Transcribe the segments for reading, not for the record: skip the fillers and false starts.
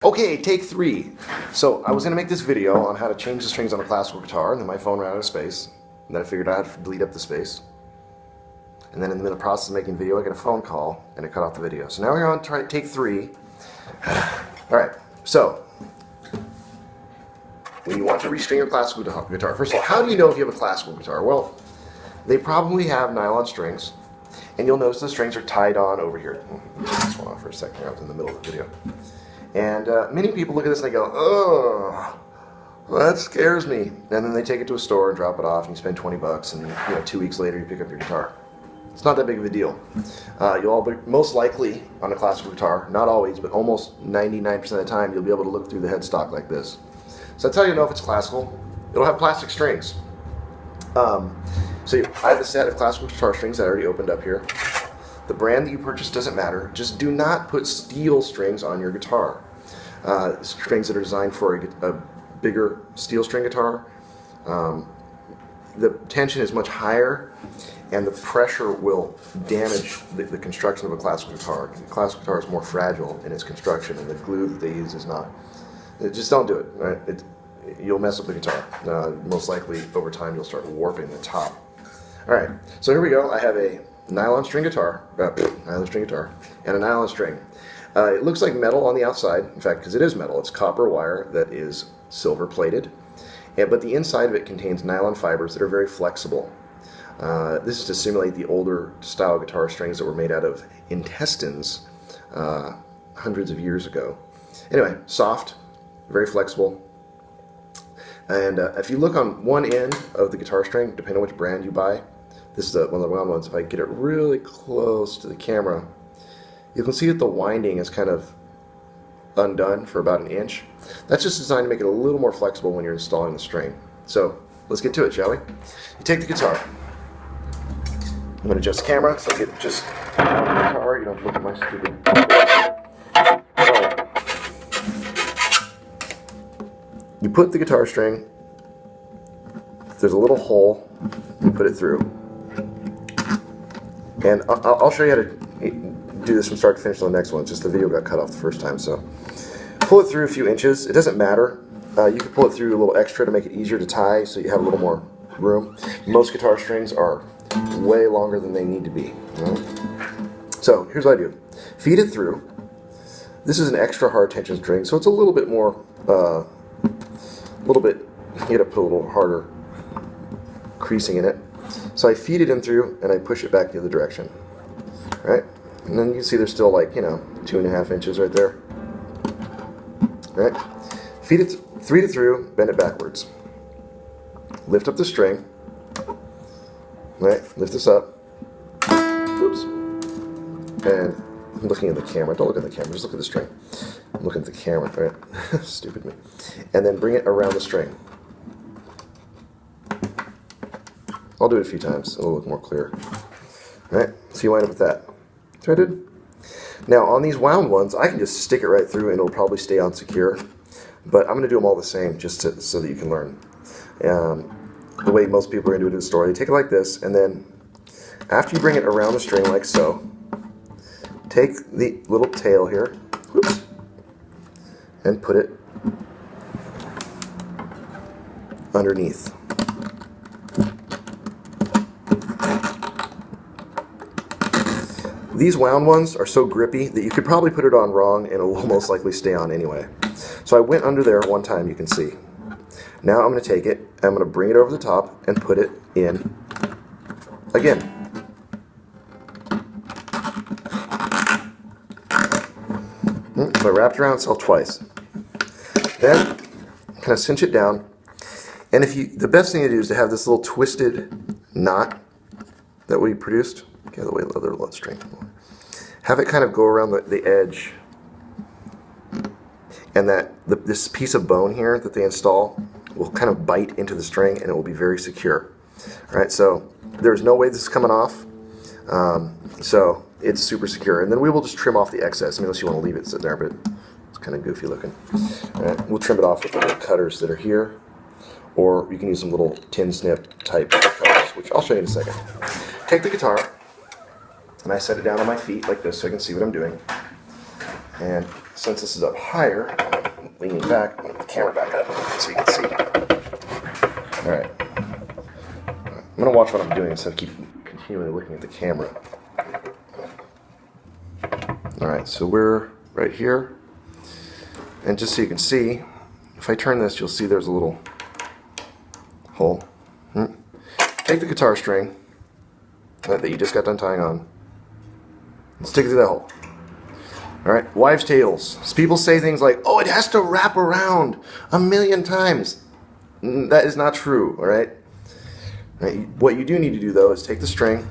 Okay, take 3. So I was going to make this video on how to change the strings on a classical guitar, and then my phone ran out of space. And then I figured out how to delete up the space. And then in the process of making the video, I get a phone call, and it cut off the video. So now we're on take 3. Alright, so when you want to restring your classical guitar, first of all, how do you know if you have a classical guitar? Well, they probably have nylon strings, and you'll notice the strings are tied on over here. Let me take this one off for a second. I was in the middle of the video. And many people look at this and they go, oh, well, that scares me. And then they take it to a store and drop it off, and you spend 20 bucks, and 2 weeks later you pick up your guitar. It's not that big of a deal. You'll all be, most likely on a classical guitar, not always, but almost 99% of the time, you'll be able to look through the headstock like this. So that's how you know if it's classical. It'll have plastic strings. I have a set of classical guitar strings that I already opened up here. The brand that you purchase doesn't matter. Just do not put steel strings on your guitar. Strings that are designed for a bigger steel string guitar. The tension is much higher, and the pressure will damage the construction of a classical guitar. The classical guitar is more fragile in its construction, and the glue that they use is not. Just don't do it. Right? You'll mess up the guitar. Most likely, over time, you'll start warping the top. All right, so here we go. I have a nylon string guitar, and a nylon string. It looks like metal on the outside, in fact, because it is metal. It's copper wire that is silver plated, but the inside of it contains nylon fibers that are very flexible. This is to simulate the older style guitar strings that were made out of intestines hundreds of years ago. Anyway, soft, very flexible. And if you look on one end of the guitar string, depending on which brand you buy, this is one of the round ones. If I get it really close to the camera, you can see that the winding is kind of undone for about 1 inch. That's just designed to make it a little more flexible when you're installing the string. So let's get to it, shall we? You take the guitar. I'm going to adjust the camera so I get just on the guitar. You don't have to look at my stupid. You put the guitar string. There's a little hole. You put it through. And I'll show you how to do this from start to finish on the next one. Just the video got cut off the first time, so pull it through a few inches. It doesn't matter. You can pull it through a little extra to make it easier to tie, so you have a little more room. Most guitar strings are way longer than they need to be. Right? So here's what I do: feed it through. This is an extra hard tension string, so it's a little bit more, you got to put a little harder creasing in it. So I feed it in through, and I push it back the other direction. Right? And then you can see there's still like, 2.5 inches right there. Right? Feed it through, bend it backwards. Lift up the string. Right? Lift this up. Oops. And I'm looking at the camera. Don't look at the camera, just look at the string. I'm looking at the camera, right? Stupid me. And then bring it around the string. I'll do it a few times. It'll look more clear. All right, so you wind up with that. That's what I did. Now, on these wound ones, I can just stick it right through and it'll probably stay on secure. But I'm going to do them all the same just so that you can learn. The way most people are going to do it in the store, they take it like this, and then after you bring it around the string like so, take the little tail here, whoops, and put it underneath. These wound ones are so grippy that you could probably put it on wrong and it will most likely stay on anyway. So I went under there one time, you can see. Now I'm going to take it, and I'm going to bring it over the top and put it in again. So I wrapped around itself twice. Then kind of cinch it down. And the best thing to do is to have this little twisted knot that we produced. Get out of the way of the other string. Have it kind of go around the edge, and this piece of bone here that they install will kind of bite into the string, and it will be very secure. All right, so there's no way this is coming off, so it's super secure. And then we will just trim off the excess, unless you want to leave it sitting there, but it's kind of goofy looking. All right, we'll trim it off with the little cutters that are here, or you can use some little tin snip type cutters, which I'll show you in a second. Take the guitar, and I set it down on my feet like this so I can see what I'm doing. And since this is up higher, I'm leaning back, move the camera back up so you can see. Alright. I'm going to watch what I'm doing instead of continually looking at the camera. Alright, so we're right here. And just so you can see, if I turn this, you'll see there's a little hole. Take the guitar string that you just got done tying on and stick it through that hole. Alright, wives' tales. People say things like, oh, it has to wrap around 1,000,000 times. That is not true, alright? What you do need to do, though, is take the string,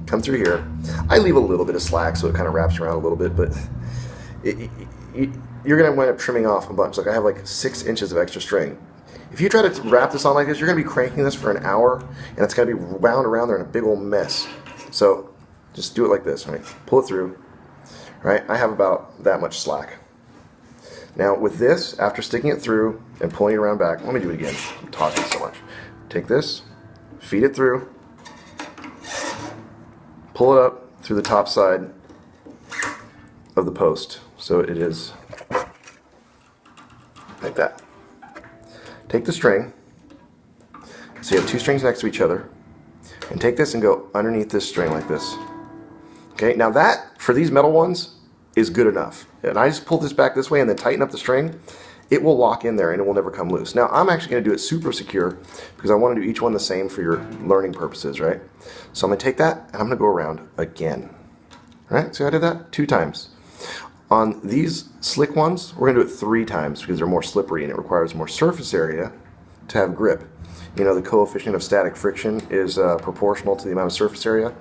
come through here. I leave a little bit of slack so it kind of wraps around a little bit, but you're going to wind up trimming off a bunch. Like I have like 6 inches of extra string. If you try to wrap this on like this, you're going to be cranking this for an hour, and it's going to be wound around there in a big old mess. So just do it like this, right? Pull it through. Right? I have about that much slack. Now with this, after sticking it through and pulling it around back, let me do it again. I'm talking so much. Take this, feed it through, pull it up through the top side of the post. So it is like that. Take the string, so you have 2 strings next to each other, and take this and go underneath this string like this. Okay, now that, for these metal ones, is good enough. And I just pull this back this way and then tighten up the string. It will lock in there and it will never come loose. Now I'm actually going to do it super secure because I want to do each one the same for your learning purposes, right? So I'm going to take that and I'm going to go around again. All right, so I did that 2 times. On these slick ones, we're going to do it 3 times because they're more slippery and it requires more surface area to have grip. You know, the coefficient of static friction is proportional to the amount of surface area.